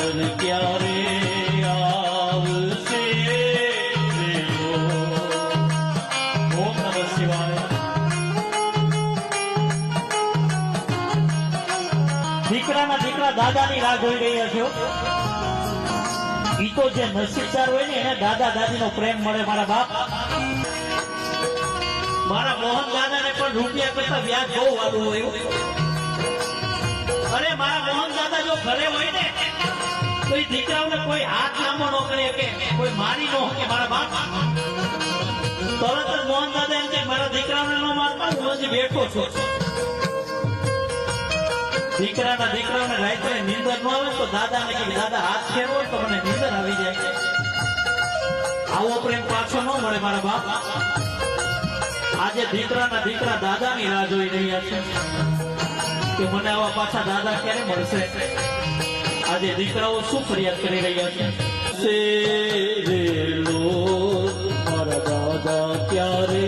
નંદન ક્યારે આવશે ઓમ નમઃ શિવાય। દીકરાના દીકરા દાદાની રાહ જોઈ રહ્યા છો। ઈ તો જે નસીબદાર હોય ને એને દાદા દાદીનો પ્રેમ મળે। મારા બાપ મારા મોહન દાદાને પણ રૂપિયા કરતા વ્યાજ બહુ વાળું હોય। અરે મારા મોહન દાદા જો ઘરે હોય ને તો એ દીકરાઓને કોઈ હાથ લાંબો ન કરે કે કોઈ મારી ન કે મારા બાપ તરત જ મોહન દાદા એમ કે મારા દીકરાઓને ન મારતા હું હજી બેઠો છું। દીકરાના દીકરાઓને રાત્રે નીંદર ન આવે તો દાદાને કે દાદા હાથ ફેરવો તો મને નીંદર આવી જાય। આવો પ્રેમ પાછો ન મળે મારા બાપ। આજે દીકરાના દીકરા દાદાની રાહ જોઈ રહ્યા છે કે મને આવા પાછા દાદા ક્યારે મળશે। આજે દીકરાઓ શું ફરિયાદ કરી રહ્યા છે મારા દાદા ક્યારે